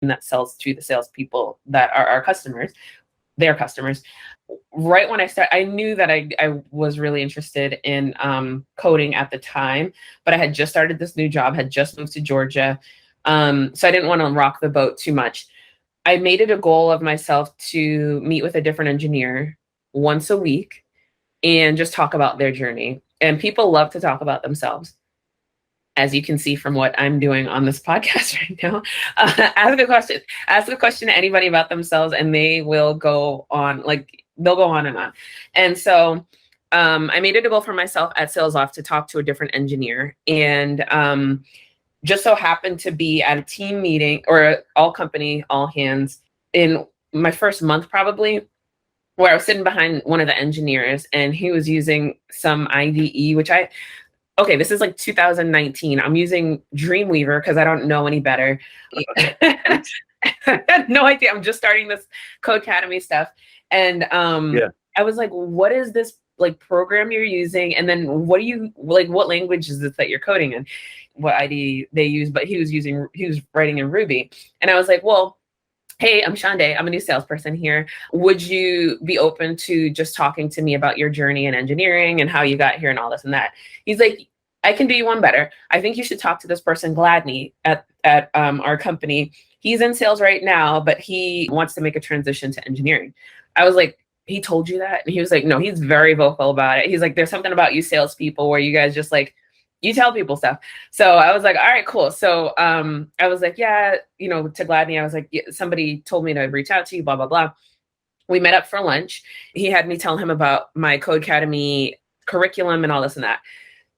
that sells to the salespeople that are our customers, their customers. Right when I started, I knew that I was really interested in coding at the time, but I had just started this new job, had just moved to Georgia. So I didn't want to rock the boat too much. I made it a goal of myself to meet with a different engineer once a week and just talk about their journey. And people love to talk about themselves, as you can see from what I'm doing on this podcast right now. Ask a question to anybody about themselves, and they will go on, like they'll go on and on. And so I made it a goal for myself at Sales.Life to talk to a different engineer, and just so happened to be at a team meeting or all company, all hands in my first month probably, where I was sitting behind one of the engineers and he was using some IDE, okay, this is like 2019. I'm using Dreamweaver because I don't know any better. I had no idea. I'm just starting this Codecademy stuff. And I was like, what is this like program you're using? And then what language is this that you're coding in? What IDE they use, but he was writing in Ruby. And I was like, well, hey, I'm Shaundai. I'm a new salesperson here. Would you be open to just talking to me about your journey in engineering and how you got here and all this and that? He's like, I can do you one better. I think you should talk to this person, Gladney, at our company. He's in sales right now, but he wants to make a transition to engineering. I was like, he told you that? And he was like, no, he's very vocal about it. He's like, there's something about you salespeople where you guys just like, you tell people stuff. So I was like, all right, cool. So I was like, yeah, to Gladney, I was like, yeah, somebody told me to reach out to you, blah, blah, blah. We met up for lunch. He had me tell him about my Codecademy curriculum and all this and that.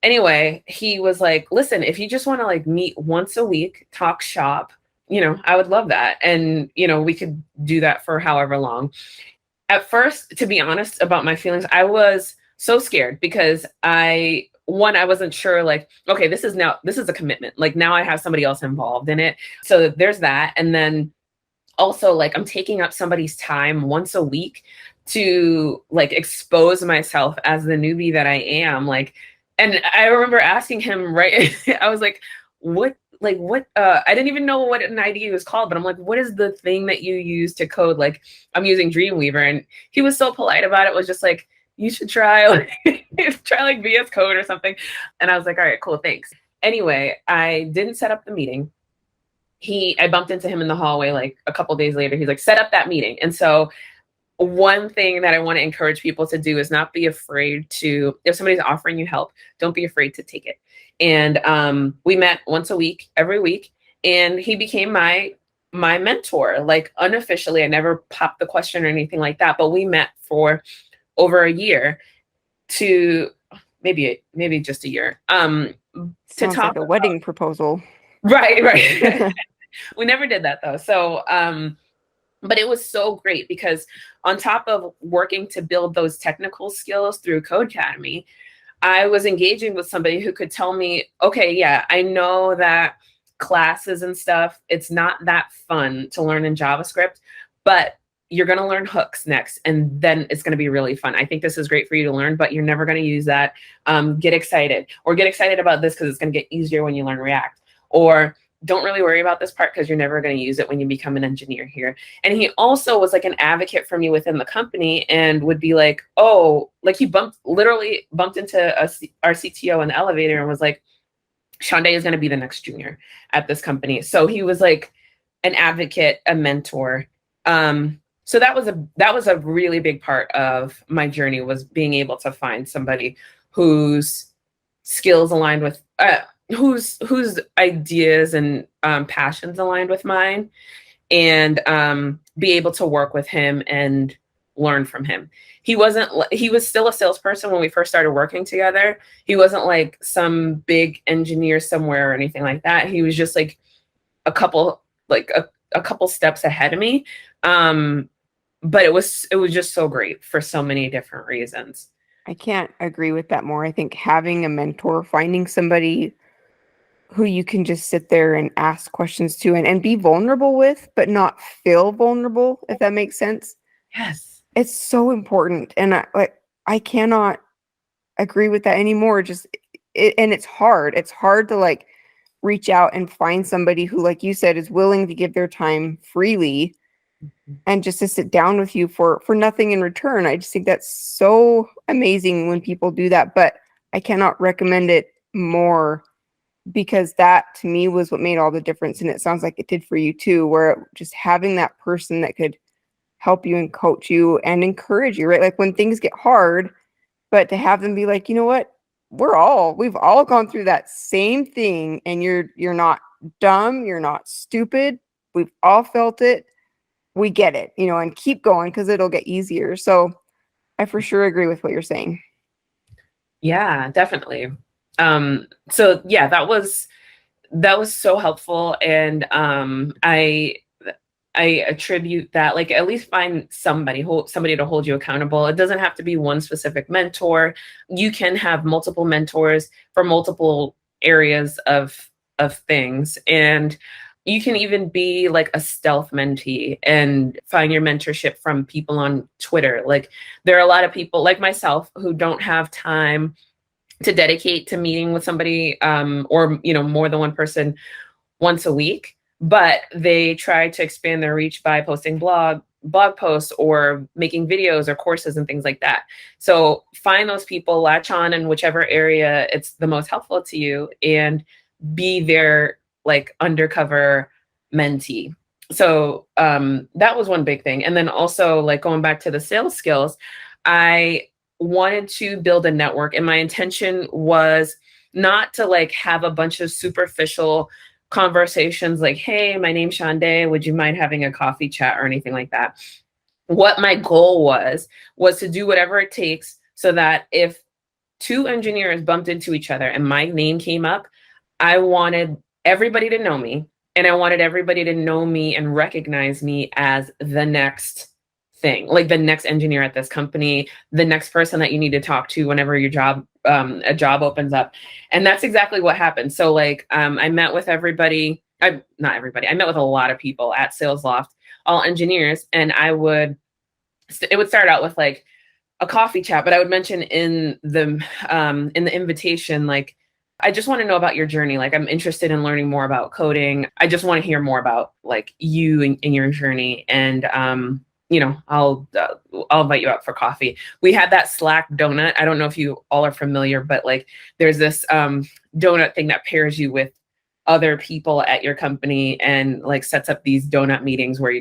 Anyway, he was like, listen, if you just want to like meet once a week, talk shop, I would love that. And, we could do that for however long. At first, to be honest about my feelings, I was so scared because I wasn't sure, like, okay, this is a commitment. Like now I have somebody else involved in it. So there's that. And then also like I'm taking up somebody's time once a week to like expose myself as the newbie that I am. Like, and I remember asking him, right, I was like, what, I didn't even know what an IDE was called, but I'm like, what is the thing that you use to code? Like, I'm using Dreamweaver. And he was so polite about it, was just like, you should try like VS Code or something. And I was like, all right, cool, thanks. Anyway, I didn't set up the meeting. I bumped into him in the hallway like a couple days later. He's like, set up that meeting. And so one thing that I want to encourage people to do is not be afraid to, if somebody's offering you help, don't be afraid to take it. And we met once a week, every week, and he became my mentor, like unofficially. I never popped the question or anything like that, but we met for over a year to maybe just a year. Sounds to talk like a wedding proposal. Right. We never did that though. So, but it was so great because on top of working to build those technical skills through Codecademy, I was engaging with somebody who could tell me, okay, yeah, I know that classes and stuff, it's not that fun to learn in JavaScript, but you're going to learn hooks next, and then it's going to be really fun. I think this is great for you to learn, but you're never going to use that. Get excited about this because it's going to get easier when you learn React. Or don't really worry about this part because you're never going to use it when you become an engineer here. And he also was like an advocate for me within the company and would be like, oh, like he literally bumped into our CTO in the elevator and was like, Shaundai is going to be the next junior at this company. So he was like an advocate, a mentor. So that was a really big part of my journey, was being able to find somebody whose skills aligned with, whose ideas and passions aligned with mine, and be able to work with him and learn from him. He was still a salesperson when we first started working together. He wasn't like some big engineer somewhere or anything like that. He was just like a couple steps ahead of me. But it was just so great for so many different reasons. I can't agree with that more. I think having a mentor, finding somebody who you can just sit there and ask questions to and be vulnerable with, but not feel vulnerable, if that makes sense. Yes. It's so important. And I cannot agree with that anymore. And it's hard. It's hard to like reach out and find somebody who, like you said, is willing to give their time freely and just to sit down with you for nothing in return. I just think that's so amazing when people do that, but I cannot recommend it more, because that to me was what made all the difference. And it sounds like it did for you too, where just having that person that could help you and coach you and encourage you, right? Like when things get hard, but to have them be like, you know what, we've all gone through that same thing, and you're not dumb, you're not stupid, we've all felt it, we get it, and keep going because it'll get easier. So I for sure agree with what you're saying. Yeah, definitely. So yeah, that was so helpful. And I attribute that, like, at least find somebody to hold you accountable. It doesn't have to be one specific mentor. You can have multiple mentors for multiple areas of things. And you can even be like a stealth mentee and find your mentorship from people on Twitter. Like, there are a lot of people like myself who don't have time to dedicate to meeting with somebody, or more than one person once a week, but they try to expand their reach by posting blog posts or making videos or courses and things like that. So find those people, latch on in whichever area it's the most helpful to you, and be their like undercover mentee. So that was one big thing. And then also, like, going back to the sales skills, I wanted to build a network, and my intention was not to like have a bunch of superficial conversations like, hey, my name's Shaundai, would you mind having a coffee chat, or anything like that. What my goal was to do whatever it takes so that if two engineers bumped into each other and my name came up, I wanted everybody to know me, and I wanted everybody to know me and recognize me as the next thing, like the next engineer at this company, the next person that you need to talk to whenever your job, a job opens up. And that's exactly what happened. So like, I met with everybody, not everybody, I met with a lot of people at SalesLoft, all engineers. And it would start out with like a coffee chat, but I would mention in the invitation, like, I just want to know about your journey. Like, I'm interested in learning more about coding. I just want to hear more about like you and your journey. And, I'll invite you out for coffee. We had that Slack donut. I don't know if you all are familiar, but like, there's this donut thing that pairs you with other people at your company and like sets up these donut meetings where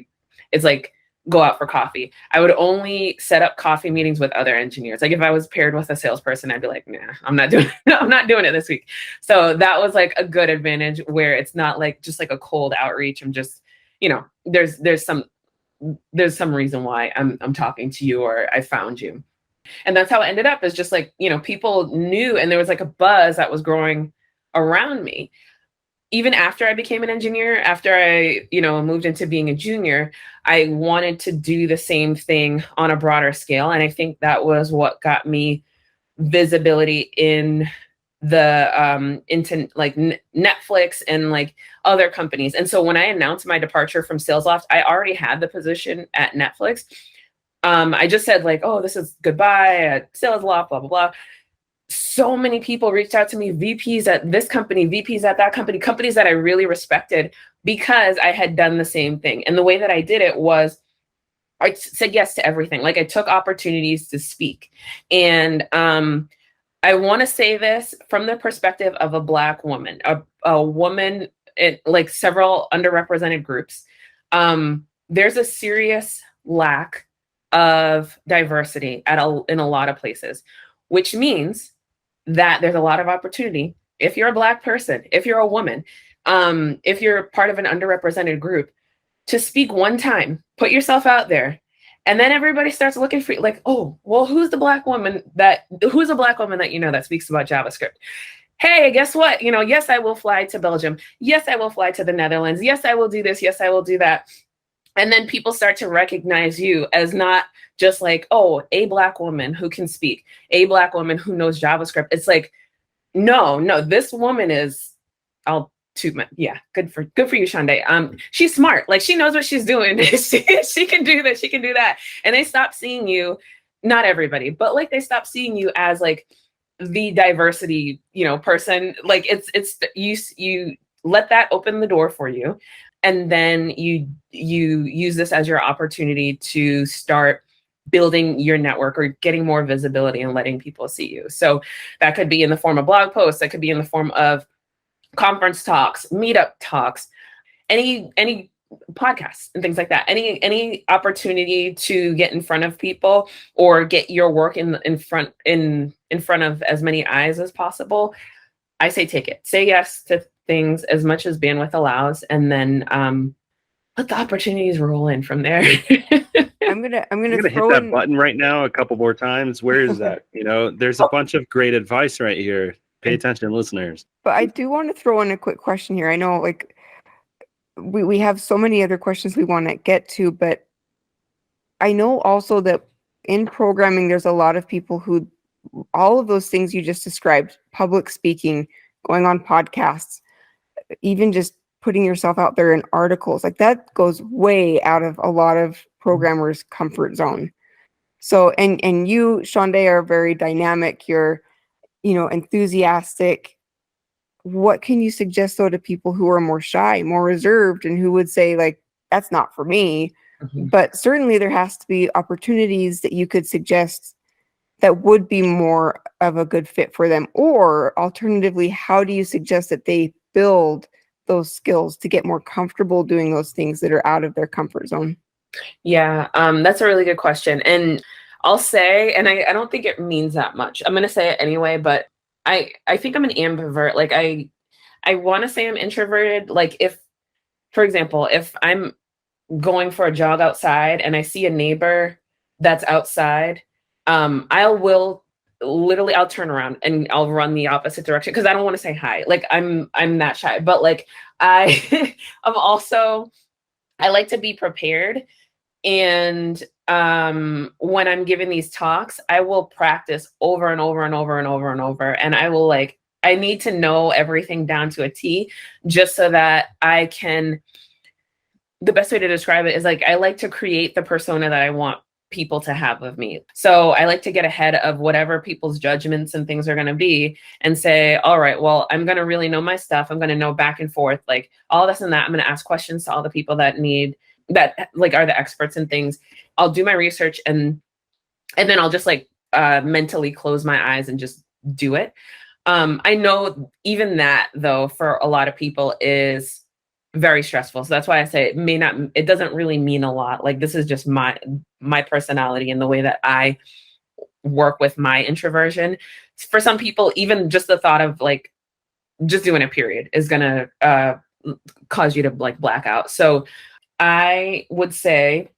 it's like, go out for coffee. I would only set up coffee meetings with other engineers. Like, if I was paired with a salesperson, I'd be like, nah, I'm not doing it this week. So that was like a good advantage, where it's not like just like a cold outreach. I'm just, there's some reason why I'm talking to you, or I found you. And that's how it ended up, is just like, people knew, and there was like a buzz that was growing around me. Even after I became an engineer, after I, moved into being a junior, I wanted to do the same thing on a broader scale. And I think that was what got me visibility in the into like Netflix and like other companies. And so when I announced my departure from SalesLoft, I already had the position at Netflix. I just said like, oh, this is goodbye at SalesLoft, blah, blah, blah. So many people reached out to me, VPs at this company, VPs at that company, companies that I really respected, because I had done the same thing. And the way that I did it was I said yes to everything. Like, I took opportunities to speak. And I want to say this from the perspective of a Black woman, a woman in like several underrepresented groups. There's a serious lack of diversity in a lot of places, which means that there's a lot of opportunity. If you're a Black person, if you're a woman, if you're part of an underrepresented group, to speak one time, put yourself out there. And then everybody starts looking for you, like, oh, well, who's a Black woman that that speaks about JavaScript? Hey, guess what? Yes, I will fly to Belgium. Yes, I will fly to the Netherlands. Yes, I will do this. Yes, I will do that. And then people start to recognize you as not just like, oh, a Black woman who can speak, a Black woman who knows JavaScript. It's like, no, this woman is, good for you, Shaundai. She's smart. Like, she knows what she's doing. she can do this. She can do that. And they stop seeing you, not everybody, but like, they stop seeing you as like the diversity, person. Like, it's you let that open the door for you. And then you use this as your opportunity to start building your network or getting more visibility and letting people see you. So that could be in the form of blog posts, that could be in the form of conference talks, meetup talks, any podcasts and things like that. Any opportunity to get in front of people or get your work in front of as many eyes as possible. I say take it. Say yes to things as much as bandwidth allows, and then let the opportunities roll in from there. I'm gonna hit throw that in. button right now a couple more times. Where is that? There's a bunch of great advice right here. Pay attention, listeners. But I do want to throw in a quick question here. I know, like, we have so many other questions we want to get to, but I know also that in programming, there's a lot of people who, all of those things you just described, public speaking, going on podcasts, even just putting yourself out there in articles, like that goes way out of a lot of programmers' comfort zone. So, and you, Shaundai, are very dynamic. You're, enthusiastic. What can you suggest though to people who are more shy, more reserved, and who would say like, that's not for me? Mhm. But certainly there has to be opportunities that you could suggest that would be more of a good fit for them. Or alternatively, how do you suggest that they build those skills to get more comfortable doing those things that are out of their comfort zone? Yeah, that's a really good question. And I'll say, and I don't think it means that much. I'm going to say it anyway, but I think I'm an ambivert. Like I want to say I'm introverted. Like if, for example, if I'm going for a jog outside and I see a neighbor that's outside, I'll turn around and I'll run the opposite direction because I don't want to say hi. Like I'm that shy. But like I I like to be prepared. And when I'm giving these talks, I will practice over and over and over and over and over. And I need to know everything down to a T just so that I can, the best way to describe it is like, I like to create the persona that I want people to have of me. So I like to get ahead of whatever people's judgments and things are going to be and say, all right, well, I'm going to really know my stuff. I'm going to know back and forth, like all this and that. I'm going to ask questions to all the people that like are the experts in things. I'll do my research and then I'll just mentally close my eyes and just do it. I know even that though, for a lot of people is very stressful. So that's why I say it doesn't really mean a lot. Like this is just my personality and the way that I work with my introversion. For some people, even just the thought of like just doing a period is going to cause you to like black out. So I would say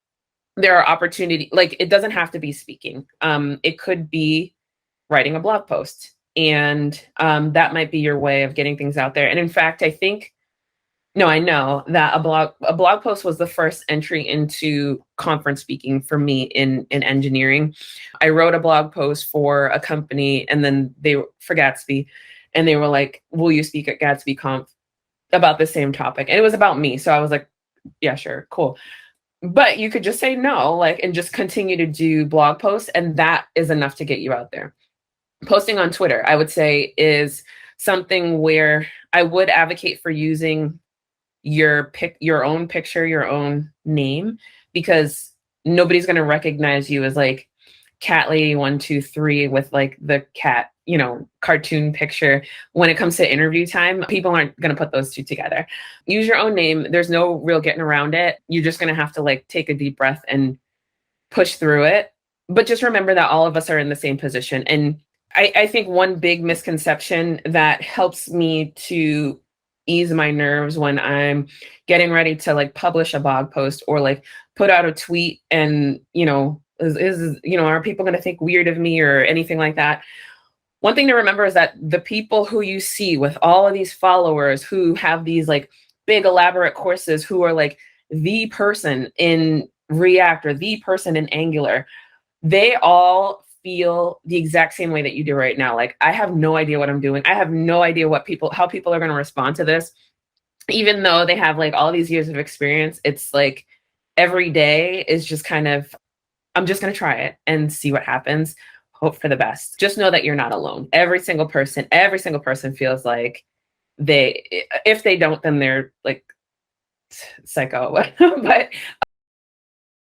there are opportunities, like it doesn't have to be speaking. It could be writing a blog post, and that might be your way of getting things out there. And in fact, I know that a blog post was the first entry into conference speaking for me in engineering. I wrote a blog post for a company, and then for Gatsby, and they were like, "Will you speak at Gatsby Conf about the same topic?" And it was about me, so I was like, yeah, sure, cool. But you could just say no, and just continue to do blog posts, and that is enough to get you out there. Posting on Twitter, I would say, is something where I would advocate for using your own picture, your own name, because nobody's going to recognize you as like Cat Lady 123 with like the cat, cartoon picture. When it comes to interview time, people aren't going to put those two together. Use your own name. There's no real getting around it. You're just going to have to like take a deep breath and push through it. But just remember that all of us are in the same position. And I think one big misconception that helps me to ease my nerves when I'm getting ready to like publish a blog post or like put out a tweet and, are people going to think weird of me or anything like that? One thing to remember is that the people who you see with all of these followers who have these like big elaborate courses, who are like the person in React or the person in Angular, they all feel the exact same way that you do right now. Like, I have no idea what I'm doing. I have no idea how people are going to respond to this. Even though they have like all these years of experience, it's like every day is just kind of, I'm just going to try it and see what happens. Hope for the best. Just know that you're not alone. Every single person feels like if they don't, then they're like psycho. But